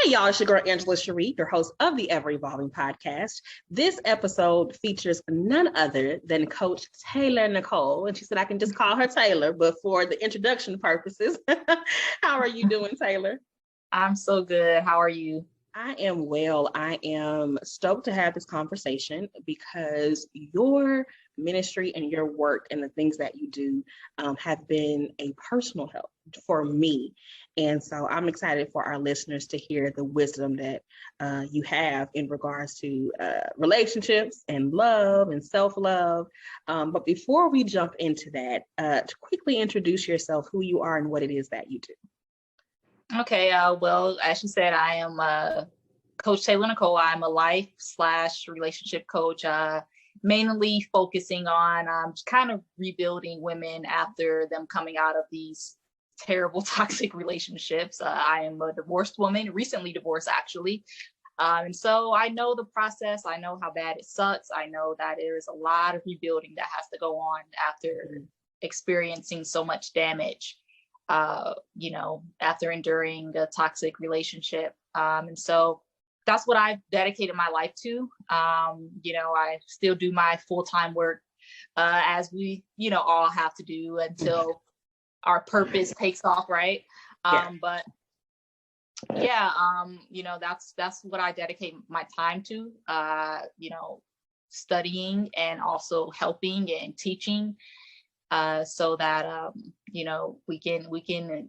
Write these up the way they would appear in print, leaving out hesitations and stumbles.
Hey, y'all, it's your girl, Angela Cherie, your host of the Ever Evolving Podcast. This episode features none other than Coach Tayler Nicole. And she said I can just call her Taylor, but for the introduction purposes, how are you doing, Taylor? I'm so good. How are you? I am well. I am stoked to have this conversation because your ministry and your work and the things that you do have been a personal help for me. And so I'm excited for our listeners to hear the wisdom that you have in regards to relationships and love and self-love. But before we jump into that, to quickly introduce yourself, who you are and what it is that you do. Okay. Well, as you said, I am Coach Tayler Nicole. I'm a life/relationship coach, mainly focusing on kind of rebuilding women after them coming out of these terrible toxic relationships. I am a divorced woman, recently divorced actually. And so I know the process. I know how bad it sucks. I know that there's a lot of rebuilding that has to go on after experiencing so much damage. After enduring a toxic relationship. And so that's what I've dedicated my life to. I still do my full-time work as we, all have to do until our purpose takes off, right? But yeah, that's what I dedicate my time to, studying and also helping and teaching. So that we can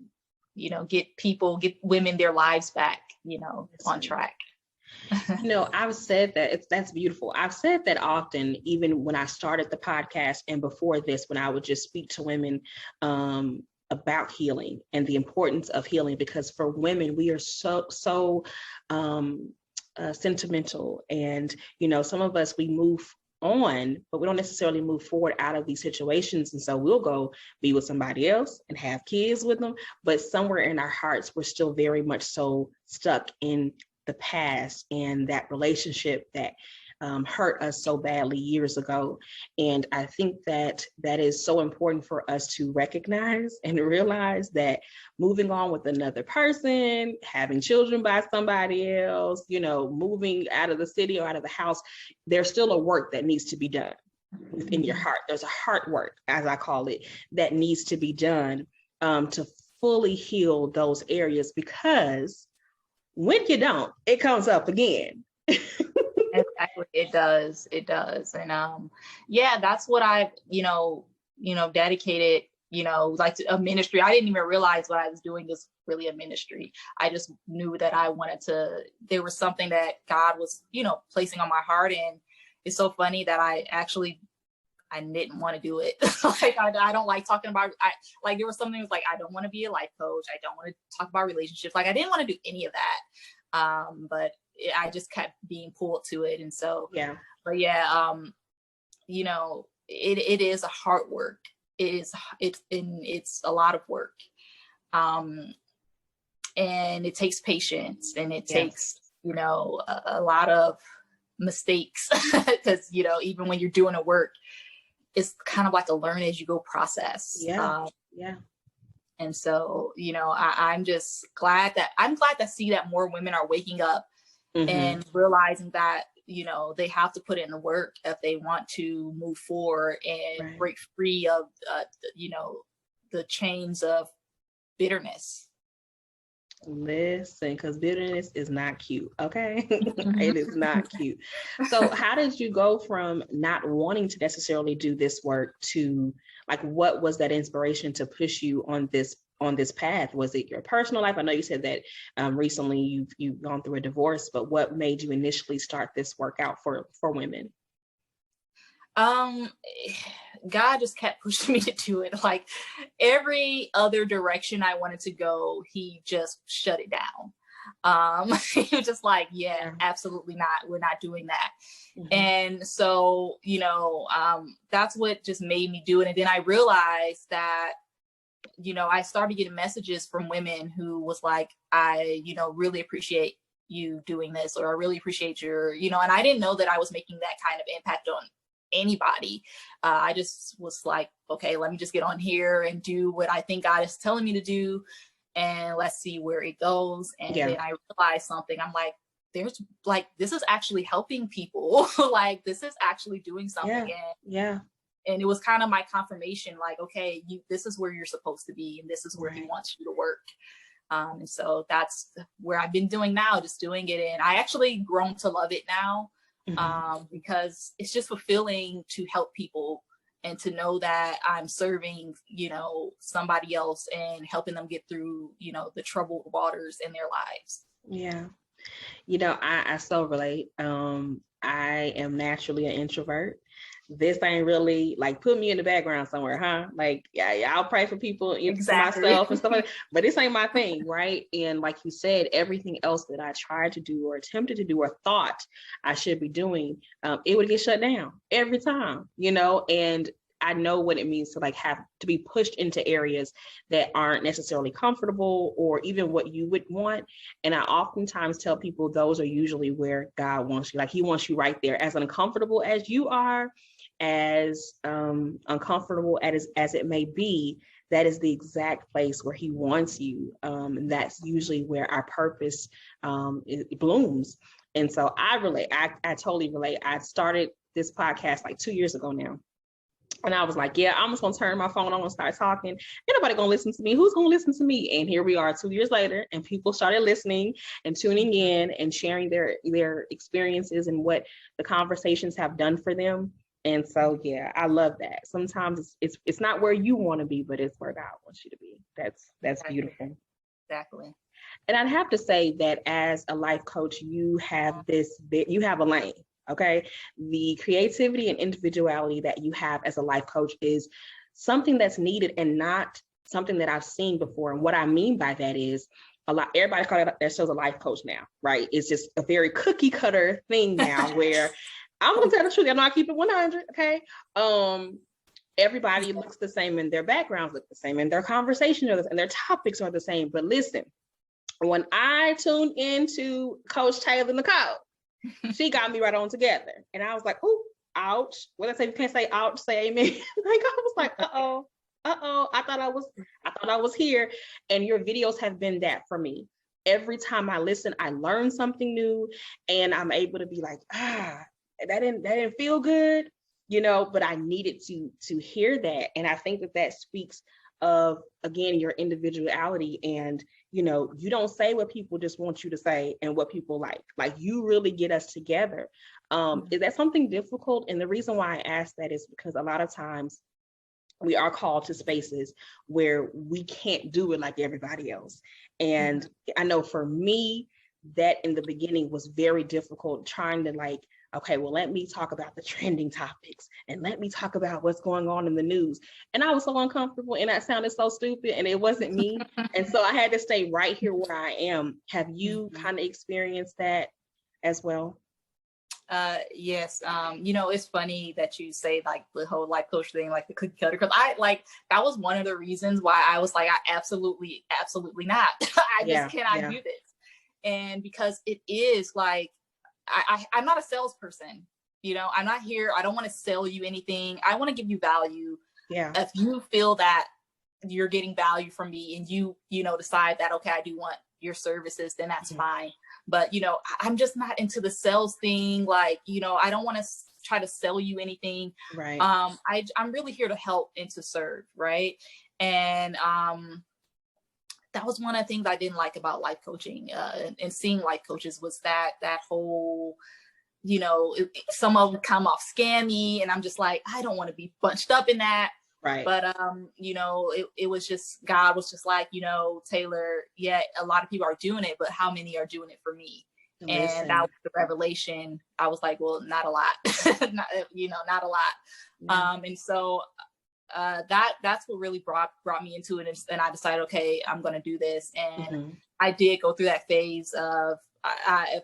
get women their lives back, on track. I've said that that's beautiful. I've said that often, even when I started the podcast and before this, when I would just speak to women about healing and the importance of healing, because for women, we are so sentimental, and some of us, we move on, but we don't necessarily move forward out of these situations. And so we'll go be with somebody else and have kids with them, but somewhere in our hearts, we're still very much so stuck in the past and that relationship that hurt us so badly years ago. And I think that is so important for us to recognize and realize that moving on with another person, having children by somebody else, moving out of the city or out of the house, there's still a work that needs to be done within your heart. There's a heart work, as I call it, that needs to be done to fully heal those areas, because when you don't, it comes up again. Exactly. It does. And that's what I've, dedicated, like to a ministry. I didn't even realize what I was doing was really a ministry. I just knew that there was something that God was, placing on my heart. And it's so funny that I didn't want to do it. I don't like talking about, there was something that was like, I don't want to be a life coach. I don't want to talk about relationships. I didn't want to do any of that. But I just kept being pulled to it. And so, it is a hard work. It's a lot of work. And it takes patience, and it takes, a lot of mistakes, because, even when you're doing a work, it's kind of like a learn as you go process. And so, I'm just glad to see that more women are waking up and realizing that, they have to put in the work if they want to move forward and break free of, the chains of bitterness. Listen, because bitterness is not cute, okay? It is not cute. So how did you go from not wanting to necessarily do this work to, what was that inspiration to push you on this path? Was it your personal life? I know you said that recently you've gone through a divorce, but what made you initially start this work out for women? God just kept pushing me to do it. Every other direction I wanted to go, he just shut it down. He was just like, absolutely not. We're not doing that. And so, that's what just made me do it. And then I realized that, I started getting messages from women who was like, I, really appreciate you doing this, or I really appreciate your, and I didn't know that I was making that kind of impact on anybody. I just was like, okay, let me just get on here and do what I think God is telling me to do. and let's see where it goes. And then I realized something. I'm like, there's like, this is actually helping people. Like, this is actually doing something. And it was kind of my confirmation, like, okay, this is where you're supposed to be, and this is where he wants you to work. And so that's where I've been doing now, just doing it. And I actually grown to love it now, because it's just fulfilling to help people and to know that I'm serving, you know, somebody else and helping them get through, you know, the troubled waters in their lives. Yeah. You know, I so relate. I am naturally an introvert. This ain't really like, put me in the background somewhere, huh? Like, yeah, I'll pray for people, for myself and stuff like that, but this ain't my thing, right? And like you said, everything else that I tried to do or attempted to do or thought I should be doing, it would get shut down every time, you know. And I know what it means to like have to be pushed into areas that aren't necessarily comfortable or even what you would want. And I oftentimes tell people those are usually where God wants you. Like, he wants you right there, as uncomfortable as you are, as uncomfortable as it may be. That is the exact place where he wants you. And that's usually where our purpose it blooms. And so I relate. I totally relate. I started this podcast like 2 years ago now. And I was like, yeah, I'm just going to turn my phone on and start talking. Ain't nobody going to listen to me. Who's going to listen to me? And here we are 2 years later, and people started listening and tuning in and sharing their experiences and what the conversations have done for them. And so, yeah, I love that. Sometimes it's not where you want to be, but it's where God wants you to be. That's beautiful. Exactly. And I'd have to say that as a life coach, you have a lane. Okay. The creativity and individuality that you have as a life coach is something that's needed and not something that I've seen before. And what I mean by that is everybody calls themselves a life coach now, right? It's just a very cookie cutter thing now where I'm going to tell the truth. I'm not keeping 100. Okay. Everybody looks the same, and their backgrounds look the same, and their conversations and their topics are the same. But listen, when I tuned into Coach Tayler Nicole, she got me right on together. And I was like, oh, ouch. What I say, you can't say ouch, say amen. Like, I was like, uh-oh. I thought I was here. And your videos have been that for me. Every time I listen, I learn something new, and I'm able to be like, that didn't feel good, you know, but I needed to hear that. And I think that speaks of, again, your individuality. And, you know, you don't say what people just want you to say and what people like you really get us together. Is that something difficult? And the reason why I ask that is because a lot of times we are called to spaces where we can't do it like everybody else. And I know for me, that in the beginning was very difficult, trying to like, okay, well, let me talk about the trending topics and let me talk about what's going on in the news. And I was so uncomfortable, and that sounded so stupid, and it wasn't me. And so I had to stay right here where I am. Have you kind of experienced that as well? Yes. You know, it's funny that you say like the whole life coach thing, like the cookie cutter, because that was one of the reasons why I was like, I absolutely not. I just cannot do this. And because it is like, I'm not a salesperson, you know, I'm not here. I don't want to sell you anything. I want to give you value. Yeah. If you feel that you're getting value from me and you know, decide that, okay, I do want your services, then that's fine. But, you know, I'm just not into the sales thing. Like, you know, I don't want to try to sell you anything. Right. I'm really here to help and to serve. Right. And, that was one of the things I didn't like about life coaching and seeing life coaches was that whole, you know, some of them come off scammy, and I'm just like, I don't want to be bunched up in that. Right. But, you know, it was just, God was just like, you know, Tayler, yeah, a lot of people are doing it, but how many are doing it for me? Listen. And that was the revelation. I was like, well, not a lot, not a lot. Yeah. And so that's what really brought me into it. And I decided, okay, I'm going to do this. And I did go through that phase of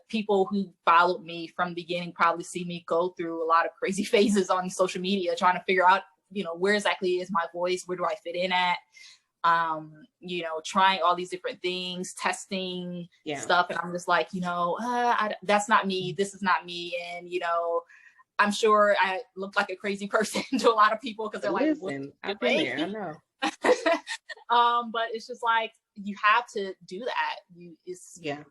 people who followed me from the beginning probably see me go through a lot of crazy phases on social media, trying to figure out, you know, where exactly is my voice? Where do I fit in at? You know, trying all these different things, testing stuff. And I'm just like, you know, that's not me. This is not me. And, you know, I'm sure I look like a crazy person to a lot of people because they're like, listen, I've been there, I know. But it's just like, you have to do that.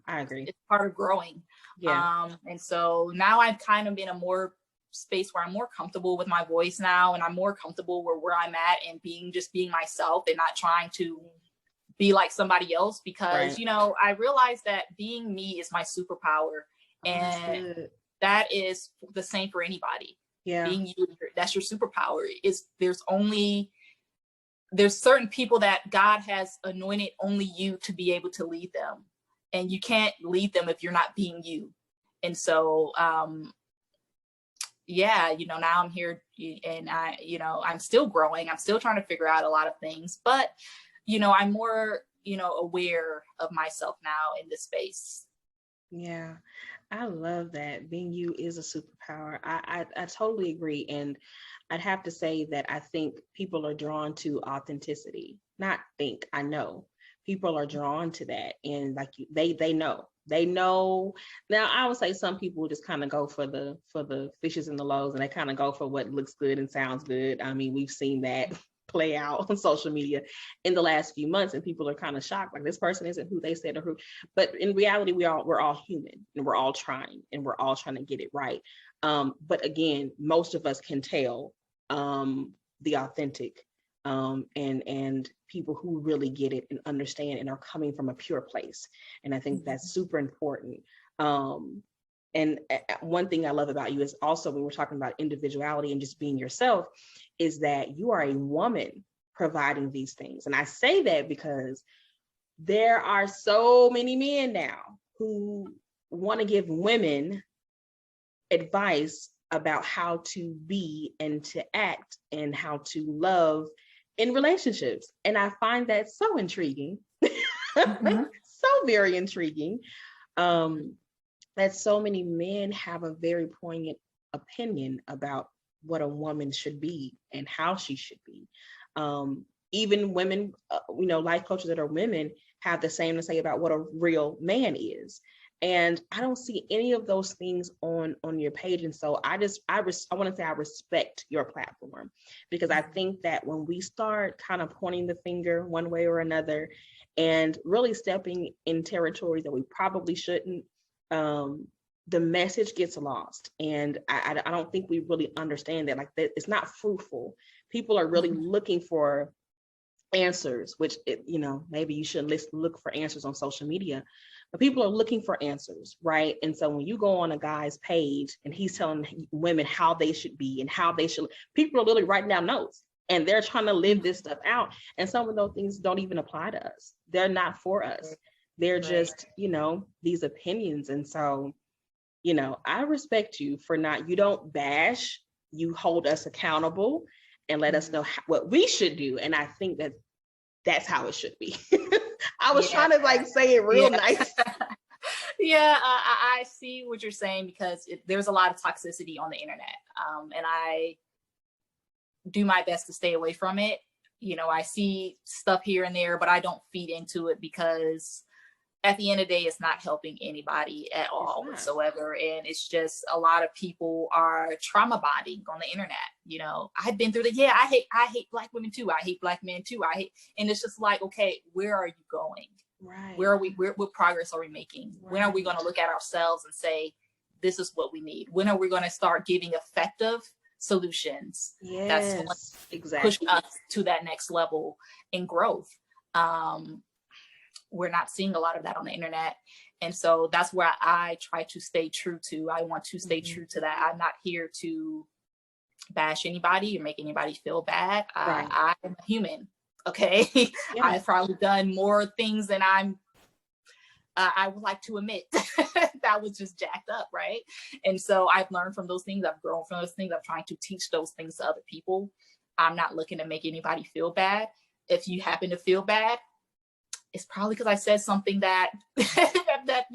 I agree. It's part of growing. And so now I've kind of been a more space where I'm more comfortable with my voice now, and I'm more comfortable where I'm at, and being myself and not trying to be like somebody else, because I realized that being me is my superpower, and that is the same for anybody. Being you, that's your superpower. There's certain people that God has anointed only you to be able to lead them, and you can't lead them if you're not being you. And so now I'm here, and I'm still growing. I'm still trying to figure out a lot of things, but I'm more aware of myself now in this space. Yeah, I love that. Being you is a superpower. I totally agree. And I'd have to say that I think people are drawn to authenticity. I know people are drawn to that. And like they know. Now I would say some people just kind of go for the fishes and the loaves, and they kind of go for what looks good and sounds good. I mean, we've seen that play out on social media in the last few months, and people are kind of shocked, like, this person isn't who they said or who. But in reality, we're all human, and we're all trying to get it right. But again, most of us can tell the authentic and people who really get it and understand and are coming from a pure place. And I think that's super important. And one thing I love about you is also, when we're talking about individuality and just being yourself, is that you are a woman providing these things. And I say that because there are so many men now who want to give women advice about how to be and to act and how to love in relationships. And I find that so intriguing, so very intriguing, that so many men have a very poignant opinion about what a woman should be and how she should be. Even women, life coaches that are women have the same to say about what a real man is. And I don't see any of those things on your page. And so I want to say I respect your platform, because I think that when we start kind of pointing the finger one way or another and really stepping in territories that we probably shouldn't, the message gets lost. And I don't think we really understand that, like, that it's not fruitful. People are really looking for answers, which, maybe you shouldn't look for answers on social media, but people are looking for answers, right? And so when you go on a guy's page and he's telling women how they should be and how they should, people are literally writing down notes and they're trying to live this stuff out. And some of those things don't even apply to us. They're not for us. They're just, these opinions. And so, I respect you for you don't bash, you hold us accountable and let us know what we should do. And I think that's how it should be. I was trying to say it real nice. I see what you're saying, because there's a lot of toxicity on the internet. And I do my best to stay away from it. I see stuff here and there, but I don't feed into it, because at the end of the day, it's not helping anybody at all whatsoever. And it's just a lot of people are trauma bonding on the internet. I've been through I hate Black women too. I hate Black men too. And it's just like, okay, where are you going? Right. Where are we? What progress are we making? Right. When are we going to look at ourselves and say, this is what we need? When are we going to start giving effective solutions that's going to push us to that next level in growth? We're not seeing a lot of that on the internet. And so that's where I try to stay true to. I want to stay true to that. I'm not here to bash anybody or make anybody feel bad. Right. I'm a human. Okay. Yeah. I've probably done more things than I would like to admit. That was just jacked up. Right. And so I've learned from those things. I've grown from those things. I'm trying to teach those things to other people. I'm not looking to make anybody feel bad. If you happen to feel bad, it's probably because I said something that that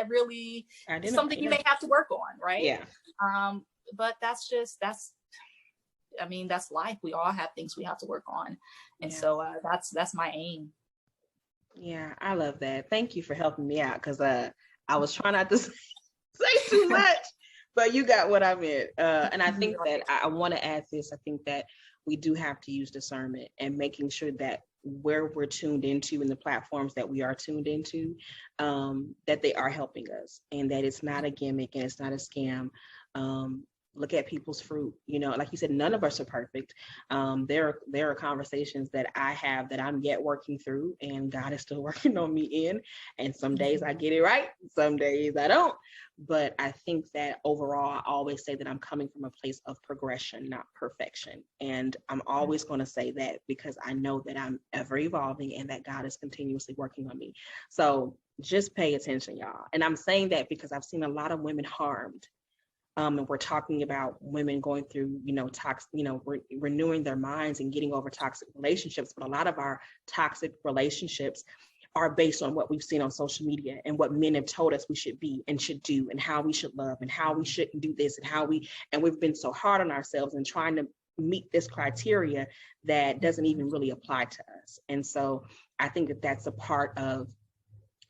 really something you may have to work on, right? Yeah. But that's life. We all have things we have to work on, and so that's my aim. Yeah, I love that. Thank you for helping me out, because I was trying not to say too much, but you got what I meant. And I think that I want to add this. I think that we do have to use discernment and making sure that where we're tuned into and the platforms that we are tuned into, that they are helping us, and that it's not a gimmick and it's not a scam. Look at people's fruit. You know, like you said, none of us are perfect. There are conversations that I have that I'm yet working through, and God is still working on me in. And some days I get it right, some days I don't. But I think that overall, I always say that I'm coming from a place of progression, not perfection. And I'm always going to say that because I know that I'm ever evolving and that God is continuously working on me. So just pay attention, y'all. And I'm saying that because I've seen a lot of women harmed. And we're talking about women going through, renewing their minds and getting over toxic relationships. But a lot of our toxic relationships are based on what we've seen on social media and what men have told us we should be and should do, and how we should love and how we shouldn't do this, and we've been so hard on ourselves and trying to meet this criteria that doesn't even really apply to us. And so I think that that's a part of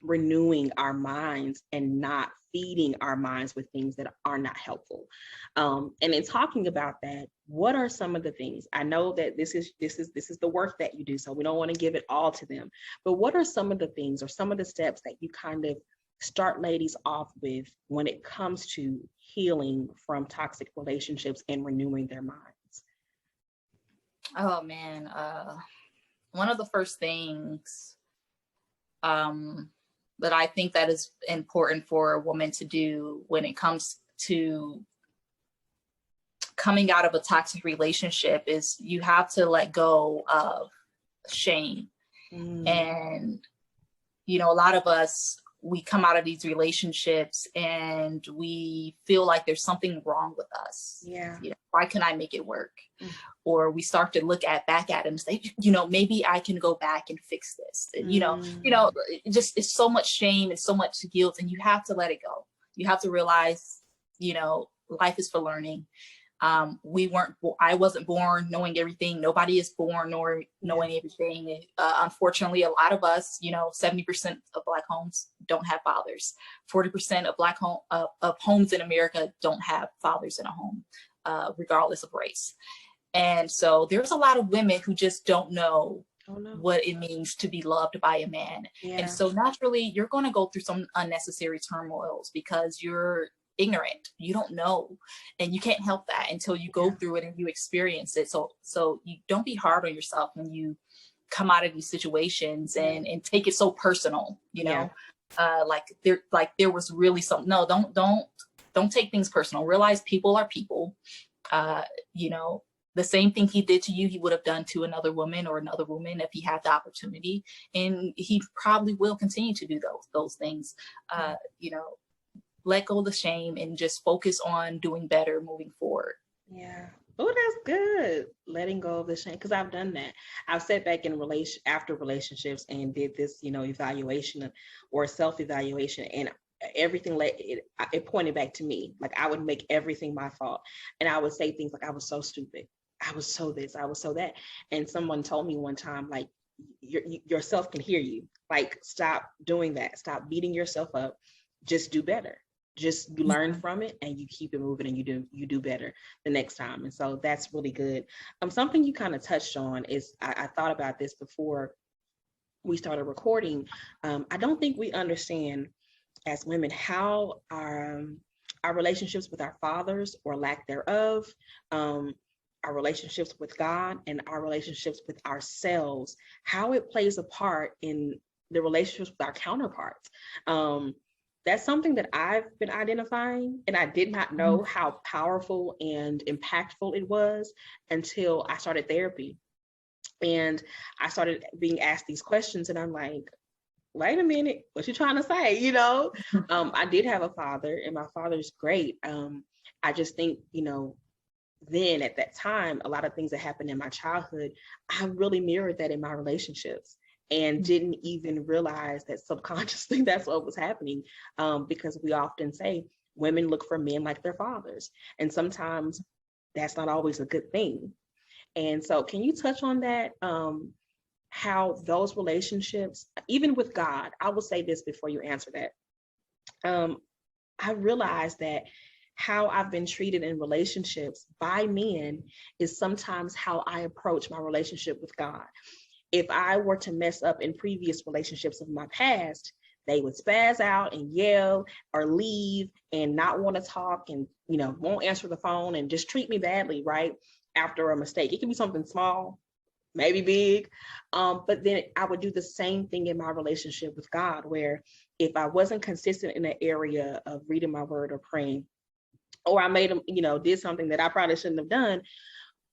renewing our minds and not feeding our minds with things that are not helpful. And in talking about that, what are some of the things? I know that this is the work that you do, so we don't want to give it all to them. But what are some of the things or some of the steps that you kind of start ladies off with when it comes to healing from toxic relationships and renewing their minds? Oh man, one of the first things that I think that is important for a woman to do when it comes to coming out of a toxic relationship is you have to let go of shame. And, you know, a lot of us, we come out of these relationships and we feel like there's something wrong with us. Yeah. You know, why can I make it work? Or we start to look back at it and say, you know, maybe I can go back and fix this. And, you know, it's so much shame and so much guilt, and you have to let it go. You have to realize, you know, life is for learning. I wasn't born knowing everything. Nobody is born knowing everything. Unfortunately, a lot of us, you know, 70% of Black homes don't have fathers. 40% of of homes in America don't have fathers in a home, regardless of race. And so there's a lot of women who just don't know what it means to be loved by a man. Yeah. And so naturally, you're going to go through some unnecessary turmoils because you're ignorant. You don't know, and you can't help that until you go through it and you experience it. So you don't be hard on yourself when you come out of these situations and take it so personal, you know. There was really something. No, don't take things personal. Realize people are people. You know, the same thing he did to you, he would have done to another woman or another woman if he had the opportunity, and he probably will continue to do those things. You know, let go of the shame and just focus on doing better moving forward. Yeah. Oh, that's good. Letting go of the shame, because I've done that. I've sat back in after relationships and did this, you know, evaluation or self-evaluation, and everything it pointed back to me. Like I would make everything my fault, and I would say things like I was so stupid, I was so this, I was so that. And someone told me one time, like, yourself can hear you. Like, stop doing that. Stop beating yourself up. Just do better. Just you learn from it and you keep it moving, and you do better the next time. And so that's really good. Something you kind of touched on is I thought about this before we started recording. I don't think we understand as women how our relationships with our fathers or lack thereof, our relationships with God and our relationships with ourselves, how it plays a part in the relationships with our counterparts. That's something that I've been identifying, and I did not know how powerful and impactful it was until I started therapy. And I started being asked these questions, and I'm like, wait a minute, what you trying to say? You know, I did have a father, and my father's great. I just think, you know, then at that time, a lot of things that happened in my childhood, I really mirrored that in my relationships, and didn't even realize that subconsciously that's what was happening, because we often say women look for men like their fathers, and sometimes that's not always a good thing. And so can you touch on that, how those relationships, even with God, I will say this before you answer that, I realized that how I've been treated in relationships by men is sometimes how I approach my relationship with God. if I were to mess up in previous relationships of my past, they would spaz out and yell or leave and not want to talk and, won't answer the phone and just treat me badly, right? After a mistake. It can be something small, maybe big. But then I would do the same thing in my relationship with God, where if I wasn't consistent in the area of reading my word or praying, or I made him, did something that I probably shouldn't have done,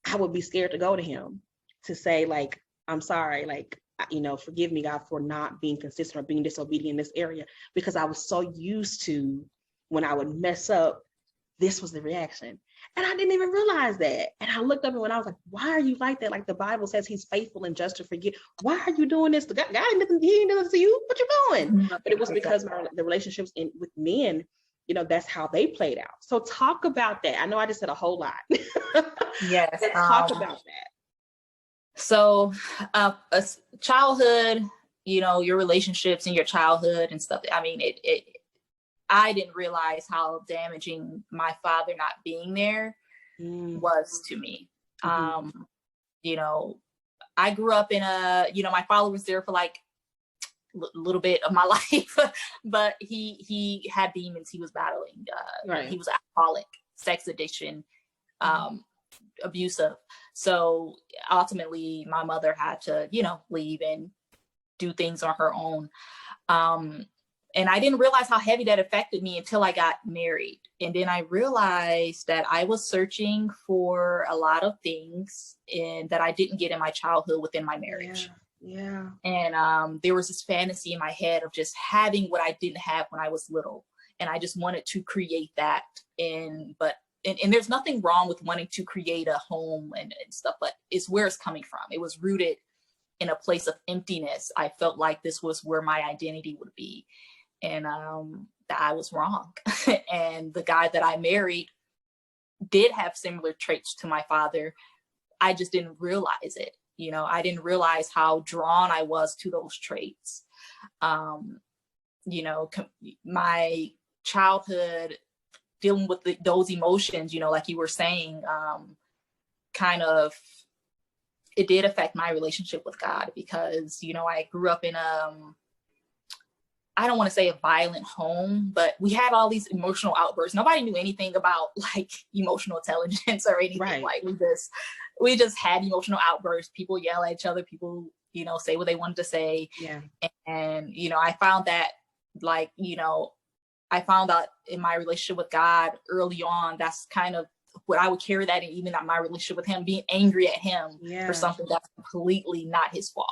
I would be scared to go to him to say, like, I'm sorry, like, forgive me, God, for not being consistent or being disobedient in this area, because I was so used to when I would mess up, this was the reaction. And I didn't even realize that. And I looked up and when I was like, why are you like that? Like the Bible says he's faithful and just to forgive. Why are you doing this? God ain't doing this to you. What you doing? But it was because the relationships with men, that's how they played out. So talk about that. I know I just said a whole lot. Yes. Let's talk about that. So childhood, your relationships in your childhood and stuff. I mean, I didn't realize how damaging my father not being there was to me. Mm-hmm. I grew up in my father was there for like a little bit of my life, but he had demons he was battling. Right. He was alcoholic, sex addiction, abusive. So ultimately my mother had to, leave and do things on her own. And I didn't realize how heavy that affected me until I got married. And then I realized that I was searching for a lot of things that I didn't get in my childhood within my marriage. Yeah. And there was this fantasy in my head of just having what I didn't have when I was little. And I just wanted to create that. And there's nothing wrong with wanting to create a home and stuff, but it's where it's coming from. It was rooted in a place of emptiness. I felt like this was where my identity would be. And I was wrong. And the guy that I married did have similar traits to my father. I just didn't realize it. I didn't realize how drawn I was to those traits. My childhood dealing with those emotions, like you were saying, kind of, it did affect my relationship with God because, I grew up in I don't want to say a violent home, but we had all these emotional outbursts. Nobody knew anything about like emotional intelligence or anything. Right. Like we just had emotional outbursts. People yell at each other. People, say what they wanted to say. Yeah. And, I found that like, I found out in my relationship with God early on, that's kind of what I would carry that in, even at my relationship with him, being angry at him for something that's completely not his fault.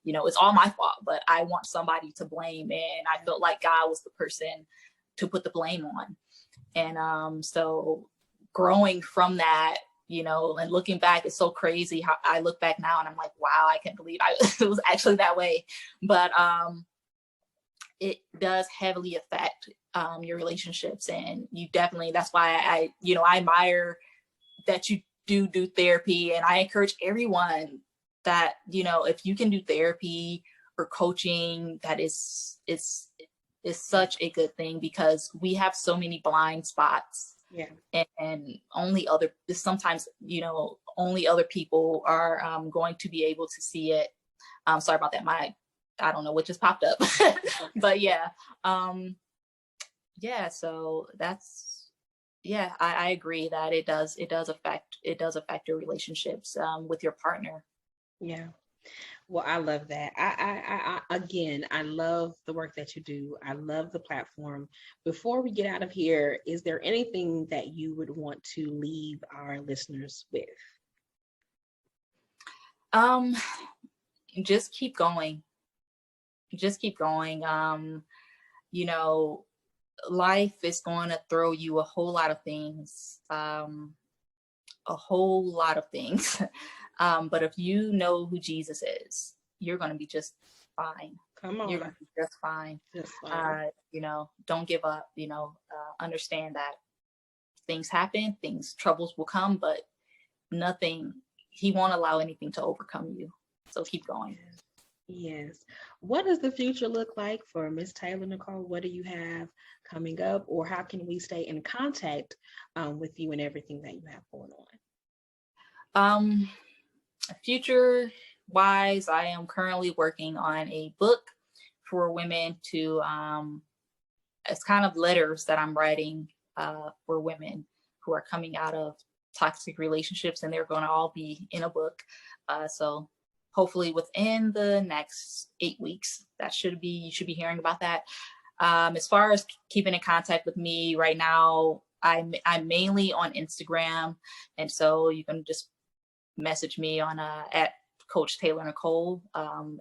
It's all my fault, but I want somebody to blame. And I felt like God was the person to put the blame on. And so growing from that, and looking back, it's so crazy how I look back now and I'm like, wow, I can't believe it was actually that way. But it does heavily affect your relationships. And you definitely, that's why I admire that you do therapy. And I encourage everyone that, if you can do therapy or coaching, that is such a good thing, because we have so many blind spots. Yeah. And only other people are going to be able to see it. Sorry about that. I don't know what just popped up, but yeah. So that's, I agree that it does affect your relationships with your partner. Yeah. Well, I love that. I love the work that you do. I love the platform. Before we get out of here, is there anything that you would want to leave our listeners with? Just keep going. Life is going to throw you a whole lot of things. But if you know who Jesus is, you're going to be just fine. Come on. You're going to be just fine. Don't give up, understand that things happen, troubles will come, but he won't allow anything to overcome you. So keep going. Yes. What does the future look like for Miss Tayler Nicole? What do you have coming up, or how can we stay in contact with you and everything that you have going on? Future, wise, I am currently working on a book for women to, it's kind of letters that I'm writing for women who are coming out of toxic relationships, and they're going to all be in a book. So hopefully within the next 8 weeks, you should be hearing about that. As far as keeping in contact with me right now, I'm mainly on Instagram. And so you can just message me on at Coach Tayler Nicole.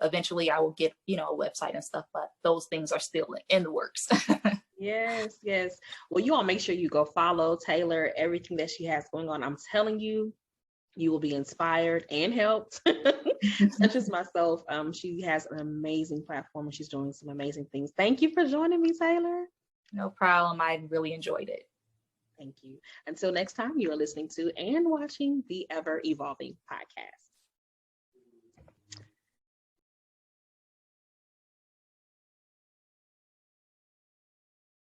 Eventually I will get, a website and stuff, but those things are still in the works. Yes. Well, you all make sure you go follow Tayler, everything that she has going on. I'm telling you, you will be inspired and helped, such as myself. She has an amazing platform and she's doing some amazing things. Thank you for joining me, Tayler. No problem. I really enjoyed it. Thank you. Until next time, you are listening to and watching the Ever Evolving Podcast.